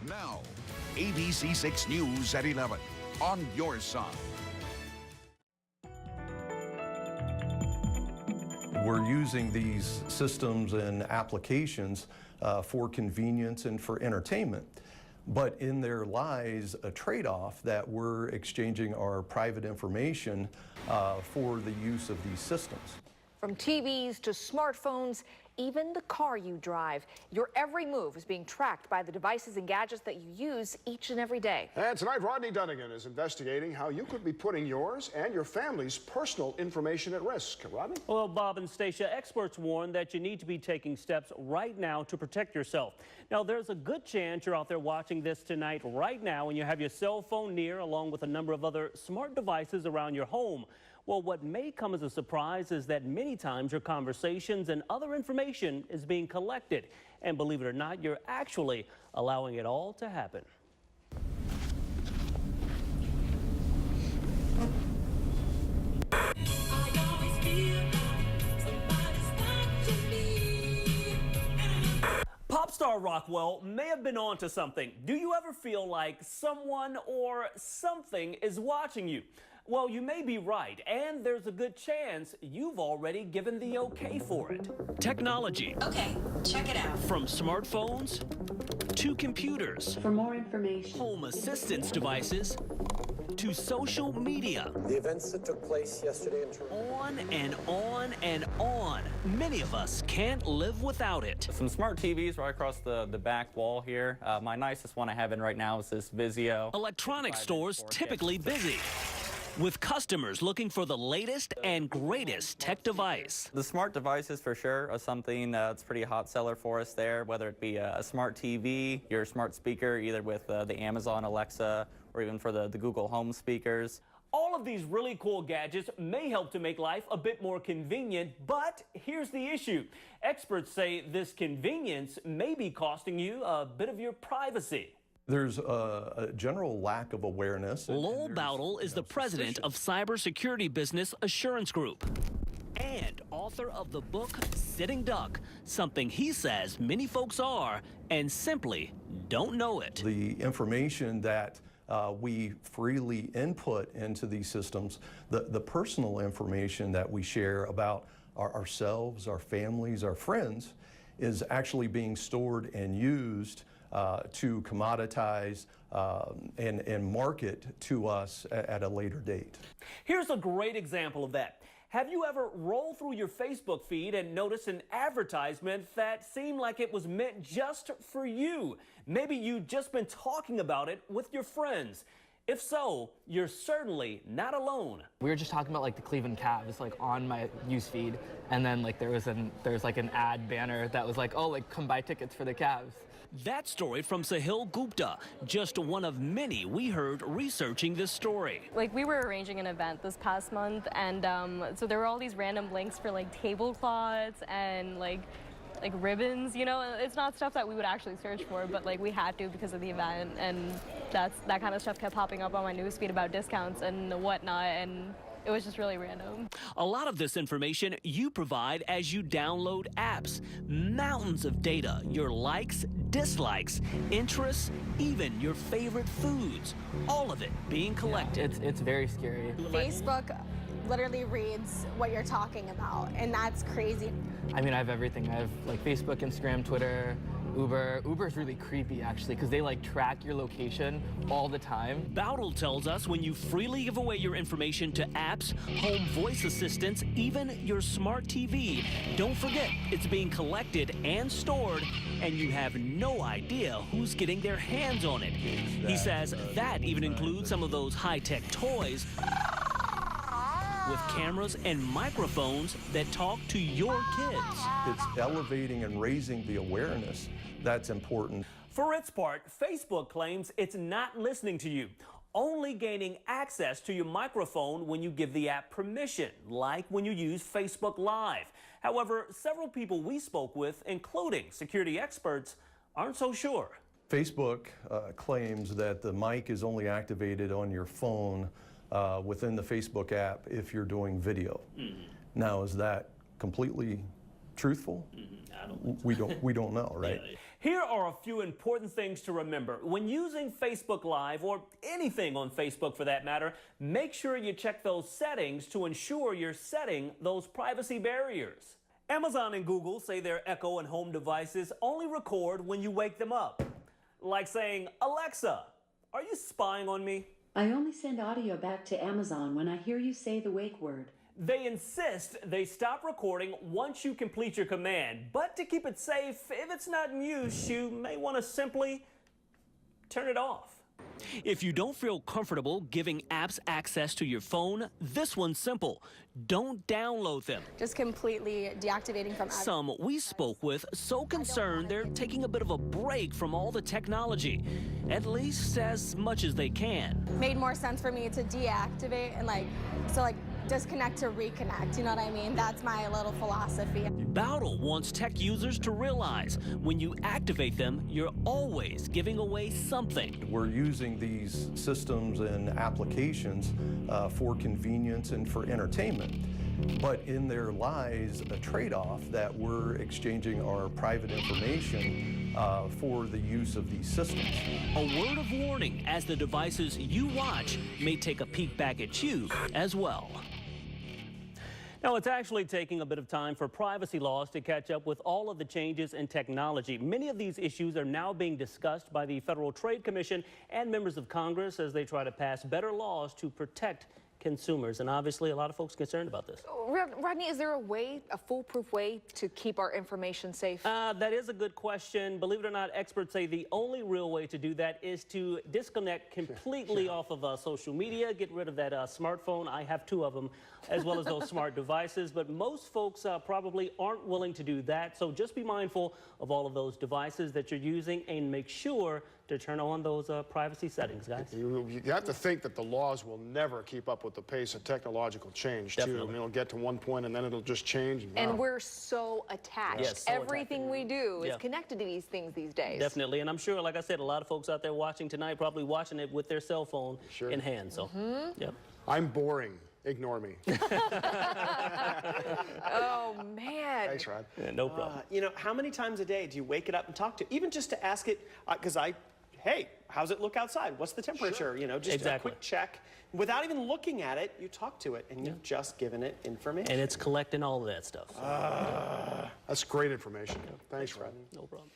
Now, ABC6 News at 11 on your side. We're using these systems and applications for convenience and for entertainment. But in there lies a trade-off that we're exchanging our private information for the use of these systems. From TVs to smartphones, even the car you drive, your every move is being tracked by the devices and gadgets that you use each and every day. And tonight, Rodney Dunnigan is investigating how you could be putting yours and your family's personal information at risk. Rodney? Well, Bob and Stacia, experts warn that you need to be taking steps right now to protect yourself. Now, there's a good chance you're out there watching this tonight right now and you have your cell phone near, along with a number of other smart devices around your home. Well, what may come as a surprise is that many times your conversations and other information is being collected. And believe it or not, you're actually allowing it all to happen. Pop star Rockwell may have been onto something. Do you ever feel like someone or something is watching you? Well, you may be right, and there's a good chance you've already given the okay for it. Technology. Okay, check it out. From smartphones to computers. For more information. Home assistance devices to social media. The events that took place yesterday in Toronto. On and on and on. Many of us can't live without it. Some smart TVs right across the back wall here. My nicest one I have in right now is this Vizio. Electronic stores typically busy, with customers looking for the latest and greatest tech device. The smart devices for sure are something that's pretty hot seller for us there, whether it be a smart TV, your smart speaker, either with the Amazon Alexa or even for the Google Home speakers. All of these really cool gadgets may help to make life a bit more convenient, but here's the issue. Experts say this convenience may be costing you a bit of your privacy. There's a general lack of awareness. Lowell Bowdle is the president of cybersecurity business Assurance Group and author of the book Sitting Duck, something he says many folks are and simply don't know it. The information that we freely input into these systems, the personal information that we share about ourselves, our families, our friends, is actually being stored and used to commoditize and market to us at a later date. Here's a great example of that. Have you ever rolled through your Facebook feed and noticed an advertisement that seemed like it was meant just for you? Maybe you've just been talking about it with your friends. If so, you're certainly not alone. We were just talking about like the Cleveland Cavs like on my news feed, and then like there was like an ad banner that was like, oh, like come buy tickets for the Cavs. That story from Sahil Gupta, just one of many we heard researching this story. Like we were arranging an event this past month, and so there were all these random links for like tablecloths and like ribbons, you know. It's not stuff that we would actually search for, but like we had to because of the event, and that kind of stuff kept popping up on my newsfeed about discounts and whatnot, and it was just really random. A lot of this information you provide as you download apps. Mountains of data, your likes, dislikes, interests, even your favorite foods. All of it being collected. Yeah, it's very scary. Facebook literally reads what you're talking about, and that's crazy. I mean, I have everything. I have like Facebook, Instagram, Twitter, Uber. Uber's really creepy, actually, because they like track your location all the time. Bowdle tells us when you freely give away your information to apps, home voice assistants, even your smart TV, don't forget it's being collected and stored, and you have no idea who's getting their hands on it. He says that even includes some of those high-tech toys with cameras and microphones that talk to your kids. It's elevating and raising the awareness that's important. For its part, Facebook claims it's not listening to you, only gaining access to your microphone when you give the app permission, like when you use Facebook Live. However, several people we spoke with, including security experts, aren't so sure. Facebook claims that the mic is only activated on your phone within the Facebook app if you're doing video. Now, is that completely truthful? we don't know, right? Yeah. Here are a few important things to remember. When using Facebook Live, or anything on Facebook for that matter, make sure you check those settings to ensure you're setting those privacy barriers. Amazon and Google say their Echo and Home devices only record when you wake them up. Like saying, Alexa, are you spying on me? I only send audio back to Amazon when I hear you say the wake word. They insist they stop recording once you complete your command, but to keep it safe, if it's not in use, you may want to simply turn it off. If you don't feel comfortable giving apps access to your phone, this one's simple. Don't download them. Just completely deactivating from Some we spoke with so concerned they're taking a bit of a break from all the technology, at least as much as they can. Made more sense for me to deactivate and disconnect to reconnect, you know what I mean? That's my little philosophy. Bowdle wants tech users to realize when you activate them, you're always giving away something. We're using these systems and applications for convenience and for entertainment. But in there lies a trade-off that we're exchanging our private information for the use of these systems. A word of warning as the devices you watch may take a peek back at you as well. Now, it's actually taking a bit of time for privacy laws to catch up with all of the changes in technology. Many of these issues are now being discussed by the Federal Trade Commission and members of Congress as they try to pass better laws to protect consumers. And obviously, a lot of folks concerned about this. Rodney, is there a foolproof way to keep our information safe? That is a good question. Believe it or not, experts say the only real way to do that is to disconnect completely off of social media, get rid of that smartphone. I have 2 of them, as well as those smart devices. But most folks probably aren't willing to do that. So just be mindful of all of those devices that you're using and make sure to turn on those privacy settings, guys. You have to think that the laws will never keep up with the pace of technological change, Definitely. too. I mean, it'll get to one point and then it'll just change. And we're so attached. Yes, so Everything we do is Yeah. connected to these things these days. Definitely, and I'm sure, like I said, a lot of folks out there watching tonight probably watching it with their cell phone in hand. So, yep. I'm boring. Ignore me. Oh, man. Thanks, Rod. Yeah, no problem. You know, how many times a day do you wake it up and talk to? Even just to ask it, because hey, how's it look outside? What's the temperature? You know, just a quick check. Without even looking at it, you talk to it, and you've just given it information. And it's collecting all of that stuff. So. That's great information. Thanks, Rod. No problem.